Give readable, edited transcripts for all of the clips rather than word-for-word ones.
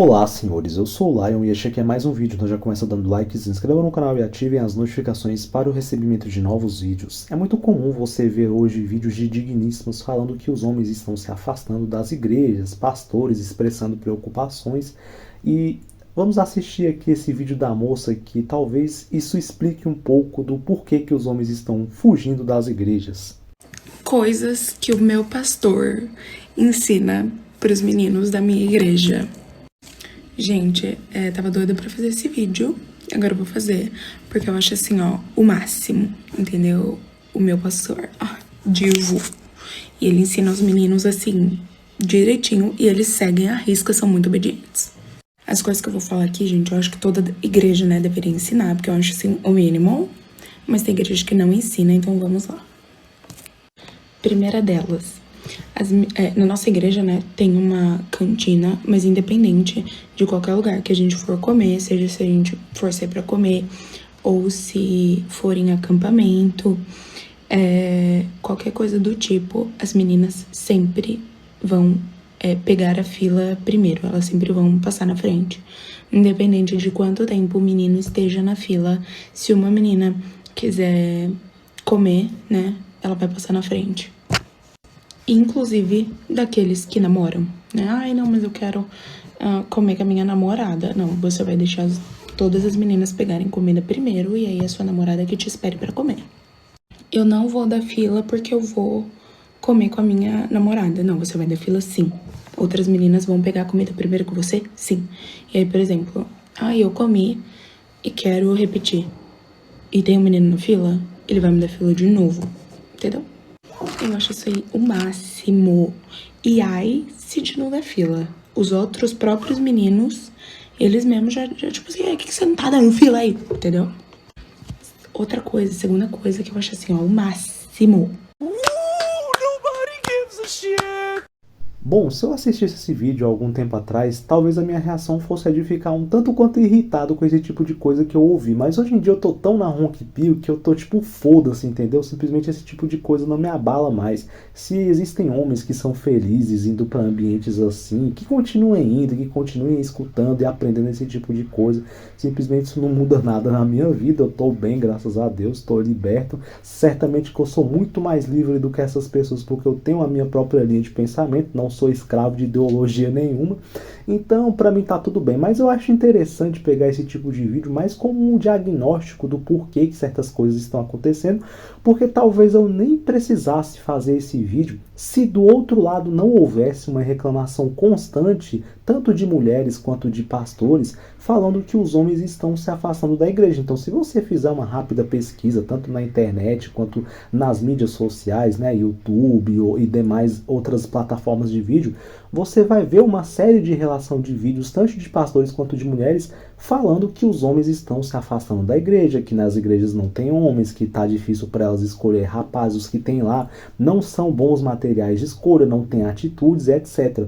Olá senhores, eu sou o Lion e este aqui é mais um vídeo, então já começa dando like, se inscrevam no canal e ativem as notificações para o recebimento de novos vídeos. É muito comum você ver hoje vídeos de digníssimos falando que os homens estão se afastando das igrejas, pastores expressando preocupações e vamos assistir aqui esse vídeo da moça que talvez isso explique um pouco do porquê que os homens estão fugindo das igrejas. Coisas que o meu pastor ensina para os meninos da minha igreja. Gente, tava doida pra fazer esse vídeo, agora eu vou fazer, porque eu acho assim, ó, o máximo, entendeu? O meu pastor, divo, e ele ensina os meninos assim, direitinho, e eles seguem a risca, são muito obedientes. As coisas que eu vou falar aqui, gente, eu acho que toda igreja, né, deveria ensinar, porque eu acho assim, o mínimo, mas tem igreja que não ensina, então vamos lá. Primeira delas. Na nossa igreja, né, tem uma cantina, mas independente de qualquer lugar que a gente for comer, seja se a gente for sair pra comer, ou se for em acampamento, qualquer coisa do tipo, as meninas sempre vão pegar a fila primeiro, elas sempre vão passar na frente. Independente de quanto tempo o menino esteja na fila, se uma menina quiser comer, né, ela vai passar na frente. Inclusive daqueles que namoram, né? Ai, não, mas eu quero comer com a minha namorada. Não, você vai deixar todas as meninas pegarem comida primeiro e aí a sua namorada que te espere pra comer. Eu não vou dar fila porque eu vou comer com a minha namorada. Não, você vai dar fila sim. Outras meninas vão pegar a comida primeiro que você? Sim. E aí, por exemplo, eu comi e quero repetir. E tem um menino na fila, ele vai me dar fila de novo, entendeu? Eu acho isso aí o máximo. E ai, se de novo é fila. Os outros próprios meninos, eles mesmos já tipo assim, o que você não tá dando fila aí? Entendeu? Outra coisa, segunda coisa que eu acho assim, ó, o máximo. Bom, se eu assistisse esse vídeo há algum tempo atrás, talvez a minha reação fosse a de ficar um tanto quanto irritado com esse tipo de coisa que eu ouvi. Mas hoje em dia eu tô tão na ronquipio que eu tô tipo foda-se, entendeu? Simplesmente esse tipo de coisa não me abala mais. Se existem homens que são felizes indo pra ambientes assim, que continuem indo, que continuem escutando e aprendendo esse tipo de coisa. Simplesmente isso não muda nada na minha vida. Eu tô bem, graças a Deus, tô liberto. Certamente que eu sou muito mais livre do que essas pessoas porque eu tenho a minha própria linha de pensamento, não sou escravo de ideologia nenhuma, então pra mim tá tudo bem, mas eu acho interessante pegar esse tipo de vídeo mais como um diagnóstico do porquê que certas coisas estão acontecendo, porque talvez eu nem precisasse fazer esse vídeo se do outro lado não houvesse uma reclamação constante, tanto de mulheres quanto de pastores, falando que os homens estão se afastando da igreja. Então se você fizer uma rápida pesquisa, tanto na internet quanto nas mídias sociais, né, YouTube e demais outras plataformas de vídeo, você vai ver uma série de relação de vídeos, tanto de pastores quanto de mulheres, falando que os homens estão se afastando da igreja, que nas igrejas não tem homens, que tá difícil para elas escolher rapazes, os que tem lá não são bons materiais de escolha, não tem atitudes, etc.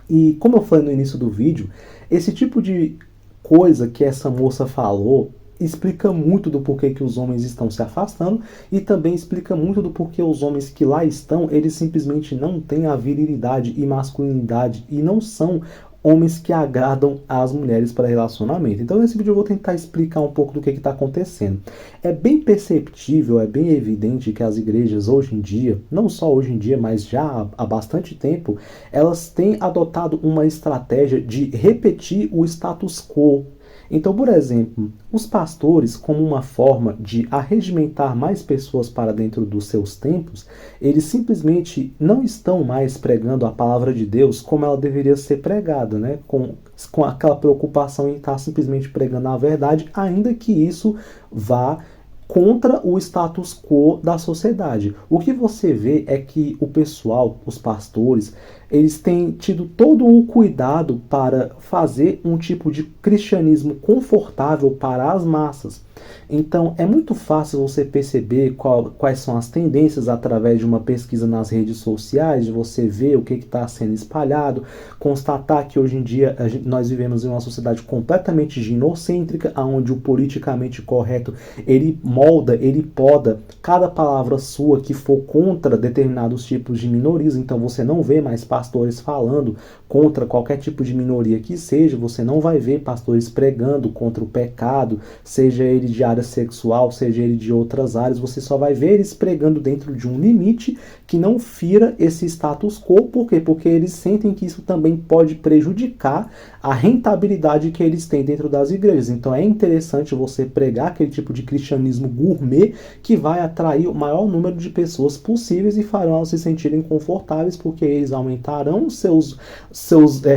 E como eu falei no início do vídeo, esse tipo de coisa que essa moça falou explica muito do porquê que os homens estão se afastando e também explica muito do porquê os homens que lá estão, eles simplesmente não têm a virilidade e masculinidade e não são homens que agradam as mulheres para relacionamento. Então nesse vídeo eu vou tentar explicar um pouco do que está acontecendo. É bem perceptível, é bem evidente que as igrejas hoje em dia, não só hoje em dia, mas já há bastante tempo, elas têm adotado uma estratégia de repetir o status quo. Então, por exemplo, os pastores, como uma forma de arregimentar mais pessoas para dentro dos seus templos, eles simplesmente não estão mais pregando a palavra de Deus como ela deveria ser pregada, né? Com aquela preocupação em estar simplesmente pregando a verdade, ainda que isso vá contra o status quo da sociedade. O que você vê é que o pessoal, os pastores, eles têm tido todo o cuidado para fazer um tipo de cristianismo confortável para as massas. Então é muito fácil você perceber quais são as tendências através de uma pesquisa nas redes sociais, de você ver o que está sendo espalhado, constatar que hoje em dia nós vivemos em uma sociedade completamente ginocêntrica, onde o politicamente correto ele molda, ele poda cada palavra sua que for contra determinados tipos de minorias. Então você não vê mais pastores falando contra qualquer tipo de minoria que seja, você não vai ver pastores pregando contra o pecado, seja ele de área sexual, seja ele de outras áreas, você só vai ver eles pregando dentro de um limite que não fira esse status quo. Por quê? Porque eles sentem que isso também pode prejudicar a rentabilidade que eles têm dentro das igrejas. Então é interessante você pregar aquele tipo de cristianismo gourmet que vai atrair o maior número de pessoas possíveis e farão elas se sentirem confortáveis, porque eles aumentarão seus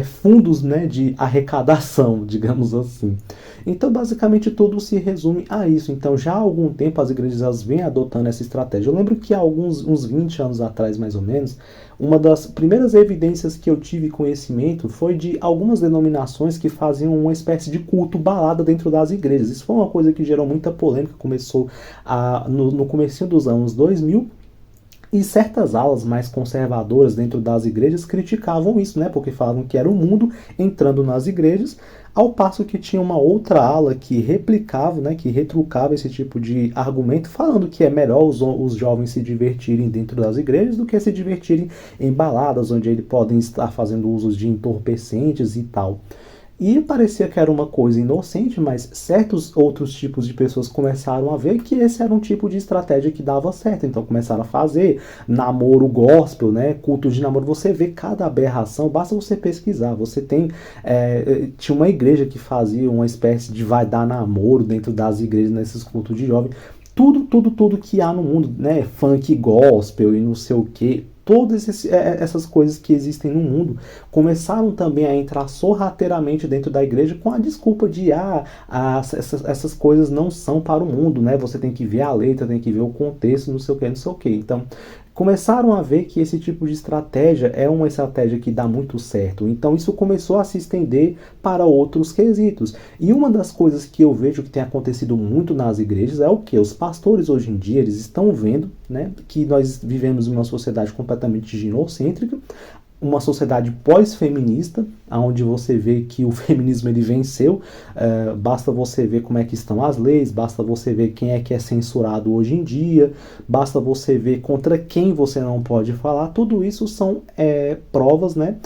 fundos, né, de arrecadação, digamos assim. Então, basicamente, tudo se resume a isso. Então, já há algum tempo as igrejas elas vêm adotando essa estratégia. Eu lembro que há uns 20 anos atrás, mais ou menos, uma das primeiras evidências que eu tive conhecimento foi de algumas denominações que faziam uma espécie de culto balada dentro das igrejas. Isso foi uma coisa que gerou muita polêmica, começou no comecinho dos anos 2000, e certas alas mais conservadoras dentro das igrejas criticavam isso, né? Porque falavam que era o mundo entrando nas igrejas, ao passo que tinha uma outra ala que replicava, né, que retrucava esse tipo de argumento, falando que é melhor os jovens se divertirem dentro das igrejas do que se divertirem em baladas, onde eles podem estar fazendo uso de entorpecentes e tal. E parecia que era uma coisa inocente, mas certos outros tipos de pessoas começaram a ver que esse era um tipo de estratégia que dava certo. Então começaram a fazer namoro gospel, né? Culto de namoro. Você vê cada aberração, basta você pesquisar. Você tem... tinha uma igreja que fazia uma espécie de vai dar namoro dentro das igrejas, nesses cultos de jovem. Tudo que há no mundo, né? Funk gospel e não sei o que. Todas essas coisas que existem no mundo começaram também a entrar sorrateiramente dentro da igreja com a desculpa de essas coisas não são para o mundo, né? Você tem que ver a letra, tem que ver o contexto, não sei o que, não sei o que. Então, começaram a ver que esse tipo de estratégia é uma estratégia que dá muito certo. Então isso começou a se estender para outros quesitos. E uma das coisas que eu vejo que tem acontecido muito nas igrejas é o que? Os pastores hoje em dia eles estão vendo, né, que nós vivemos em uma sociedade completamente ginocêntrica, uma sociedade pós-feminista, onde você vê que o feminismo ele venceu. Basta você ver como é que estão as leis, basta você ver quem é que é censurado hoje em dia, basta você ver contra quem você não pode falar. Tudo isso são provas, né,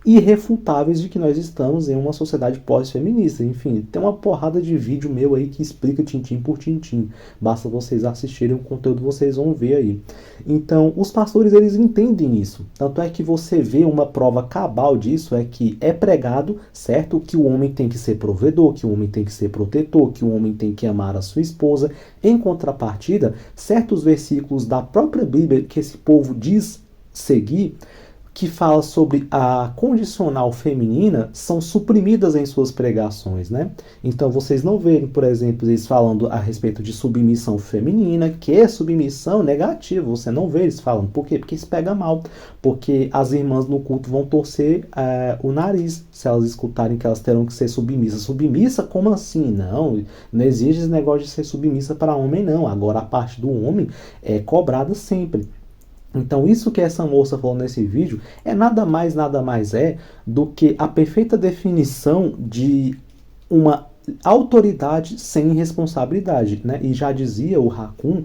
irrefutáveis de que nós estamos em uma sociedade pós-feminista. Enfim, tem uma porrada de vídeo meu aí que explica tintim por tintim. Basta vocês assistirem o conteúdo, vocês vão ver aí. Então, os pastores, eles entendem isso. Tanto é que você vê uma prova cabal disso, é que é pregado, certo? Que o homem tem que ser provedor, que o homem tem que ser protetor, que o homem tem que amar a sua esposa. Em contrapartida, certos versículos da própria Bíblia que esse povo diz seguir, que fala sobre a condicional feminina, são suprimidas em suas pregações, né? Então vocês não verem, por exemplo, eles falando a respeito de submissão feminina, que é submissão negativa, você não vê eles falando. Por quê? Porque isso pega mal, porque as irmãs no culto vão torcer o nariz, se elas escutarem que elas terão que ser submissas. Submissa? Como assim? Não exige esse negócio de ser submissa para homem, não. Agora a parte do homem é cobrada sempre. Então isso que essa moça falou nesse vídeo é nada mais do que a perfeita definição de uma autoridade sem responsabilidade, né? E já dizia o Hakum,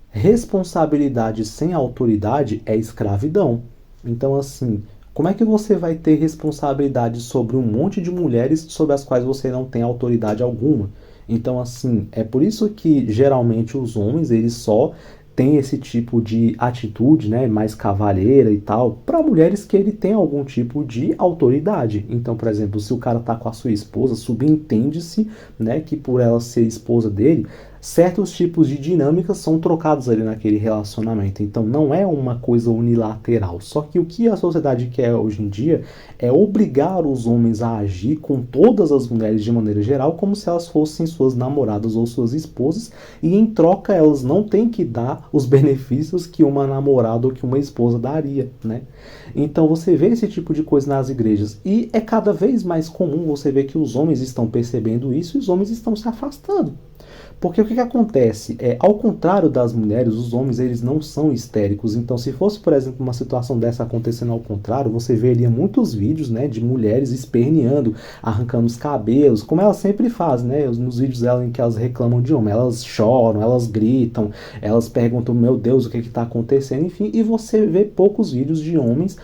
responsabilidade sem autoridade é escravidão. Então assim, como é que você vai ter responsabilidade sobre um monte de mulheres sobre as quais você não tem autoridade alguma? Então assim, é por isso que geralmente os homens eles só tem esse tipo de atitude, né, mais cavalheira e tal, para mulheres que ele tem algum tipo de autoridade. Então, por exemplo, se o cara tá com a sua esposa, subentende-se, né, que por ela ser esposa dele, certos tipos de dinâmicas são trocados ali naquele relacionamento. Então não é uma coisa unilateral. Só que o que a sociedade quer hoje em dia é obrigar os homens a agir com todas as mulheres de maneira geral como se elas fossem suas namoradas ou suas esposas, e em troca elas não têm que dar os benefícios que uma namorada ou que uma esposa daria, né? Então você vê esse tipo de coisa nas igrejas e é cada vez mais comum você ver que os homens estão percebendo isso e os homens estão se afastando. Porque o que acontece? Ao contrário das mulheres, os homens eles não são histéricos. Então, se fosse, por exemplo, uma situação dessa acontecendo ao contrário, você veria muitos vídeos, né, de mulheres esperneando, arrancando os cabelos, como elas sempre fazem, né? Nos vídeos dela em que elas reclamam de homem, elas choram, elas gritam, elas perguntam, meu Deus, o que está acontecendo? Enfim, e você vê poucos vídeos de homens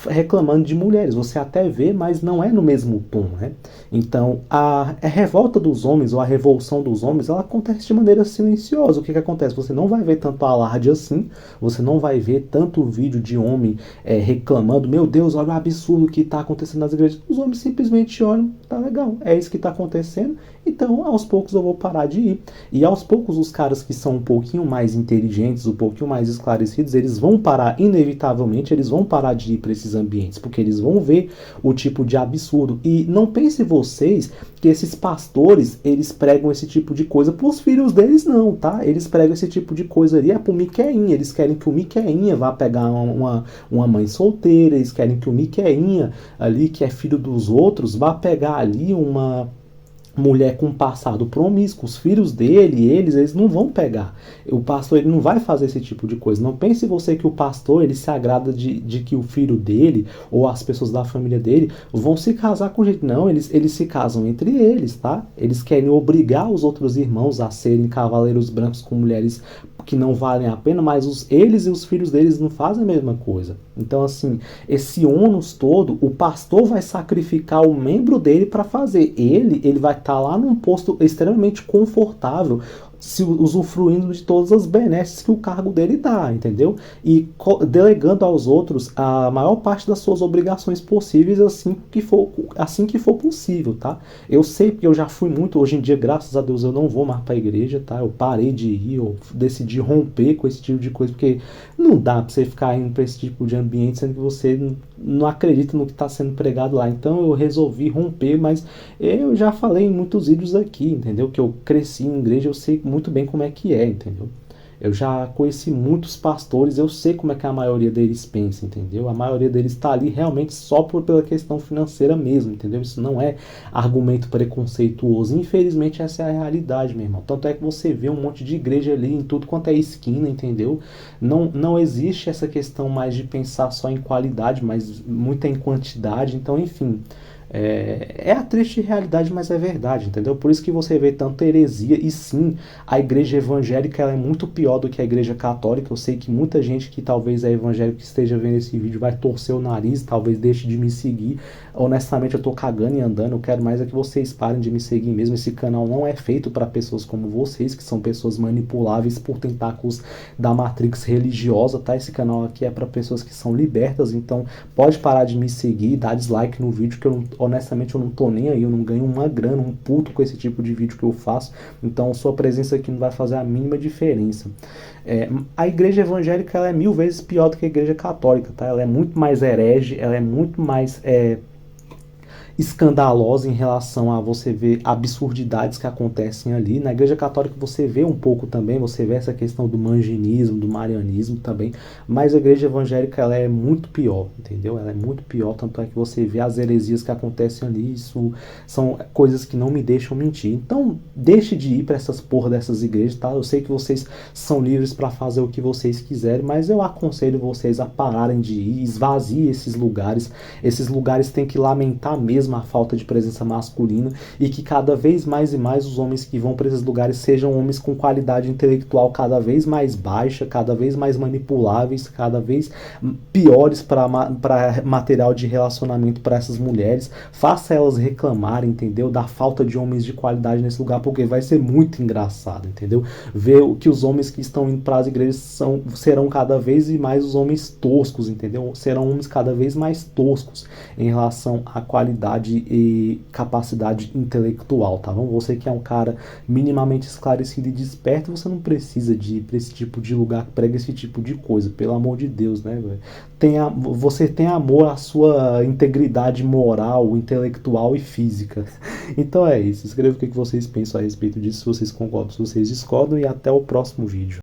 reclamando de mulheres. Você até vê, mas não é no mesmo tom, né? Então, a revolta dos homens ou a revolução dos homens, ela acontece de maneira silenciosa. O que acontece? Você não vai ver tanto alarde assim, você não vai ver tanto vídeo de homem reclamando, meu Deus, olha o absurdo que está acontecendo nas igrejas. Os homens simplesmente olham, tá legal, é isso que está acontecendo, então aos poucos eu vou parar de ir. E aos poucos os caras que são um pouquinho mais inteligentes, um pouquinho mais esclarecidos, eles vão parar, inevitavelmente, eles vão parar de ir para esses ambientes, porque eles vão ver o tipo de absurdo. E não pense vocês que esses pastores, eles pregam esse tipo de coisa pros filhos deles, não, tá? Eles pregam esse tipo de coisa ali, pro Miqueinha. Eles querem que o Miqueinha vá pegar uma mãe solteira, eles querem que o Miqueinha ali, que é filho dos outros, vá pegar ali uma mulher com passado promíscuo. Os filhos dele, eles não vão pegar. O pastor, ele não vai fazer esse tipo de coisa. Não pense você que o pastor, ele se agrada de que o filho dele ou as pessoas da família dele vão se casar com gente. Não, eles se casam entre eles, tá? Eles querem obrigar os outros irmãos a serem cavaleiros brancos com mulheres que não valem a pena, mas eles e os filhos deles não fazem a mesma coisa. Então, assim, esse ônus todo, o pastor vai sacrificar o membro dele para fazer. Ele vai estar lá num posto extremamente confortável, se usufruindo de todas as benesses que o cargo dele dá, entendeu? E delegando aos outros a maior parte das suas obrigações possíveis assim que for possível, tá? Eu sei porque eu já fui muito, hoje em dia, graças a Deus, eu não vou mais para a igreja, tá? Eu parei de ir, eu decidi romper com esse tipo de coisa, porque não dá para você ficar indo para esse tipo de ambiente sendo que você não acredita no que está sendo pregado lá. Então eu resolvi romper, mas eu já falei em muitos vídeos aqui, entendeu? Que eu cresci em igreja, eu sei muito bem como é que é, entendeu? Eu já conheci muitos pastores, eu sei como é que a maioria deles pensa, entendeu? A maioria deles está ali realmente só pela questão financeira mesmo, entendeu? Isso não é argumento preconceituoso. Infelizmente essa é a realidade, meu irmão. Tanto é que você vê um monte de igreja ali em tudo quanto é esquina, entendeu? Não existe essa questão mais de pensar só em qualidade, mas muita em quantidade. Então, enfim, é a triste realidade, mas é verdade, entendeu? Por isso que você vê tanta heresia. E sim, a igreja evangélica ela é muito pior do que a igreja católica. Eu sei que muita gente que talvez é evangélico que esteja vendo esse vídeo vai torcer o nariz, talvez deixe de me seguir. Honestamente, eu tô cagando e andando. Eu quero mais é que vocês parem de me seguir mesmo. Esse canal não é feito para pessoas como vocês, que são pessoas manipuláveis por tentáculos da matrix religiosa, tá? Esse canal aqui é para pessoas que são libertas. Então pode parar de me seguir, dar dislike no vídeo, que honestamente eu não tô nem aí, eu não ganho uma grana, um puto com esse tipo de vídeo que eu faço. Então sua presença aqui não vai fazer a mínima diferença. A igreja evangélica ela é 1000 vezes pior do que a igreja católica, tá? Ela é muito mais herege, ela é muito mais escandalosa em relação a você ver absurdidades que acontecem ali. Na igreja católica você vê um pouco também, você vê essa questão do manginismo, do marianismo também, mas a igreja evangélica ela é muito pior, entendeu? Ela é muito pior, tanto é que você vê as heresias que acontecem ali, isso são coisas que não me deixam mentir. Então, deixe de ir para essas porra dessas igrejas, tá? Eu sei que vocês são livres para fazer o que vocês quiserem, mas eu aconselho vocês a pararem de ir, esvazie esses lugares. Esses lugares têm que lamentar mesmo a falta de presença masculina e que cada vez mais e mais os homens que vão para esses lugares sejam homens com qualidade intelectual cada vez mais baixa, cada vez mais manipuláveis, cada vez piores para material de relacionamento para essas mulheres. Faça elas reclamarem, entendeu? Da falta de homens de qualidade nesse lugar, porque vai ser muito engraçado, entendeu? Ver o que os homens que estão indo para as igrejas serão cada vez mais os homens toscos, entendeu? Serão homens cada vez mais toscos em relação à qualidade e capacidade intelectual, tá bom? Você que é um cara minimamente esclarecido e desperto, você não precisa de ir para esse tipo de lugar que prega esse tipo de coisa, pelo amor de Deus, né, velho? Você tem amor à sua integridade moral, intelectual e física. Então é isso. Escreva o que vocês pensam a respeito disso, se vocês concordam, se vocês discordam, e até o próximo vídeo.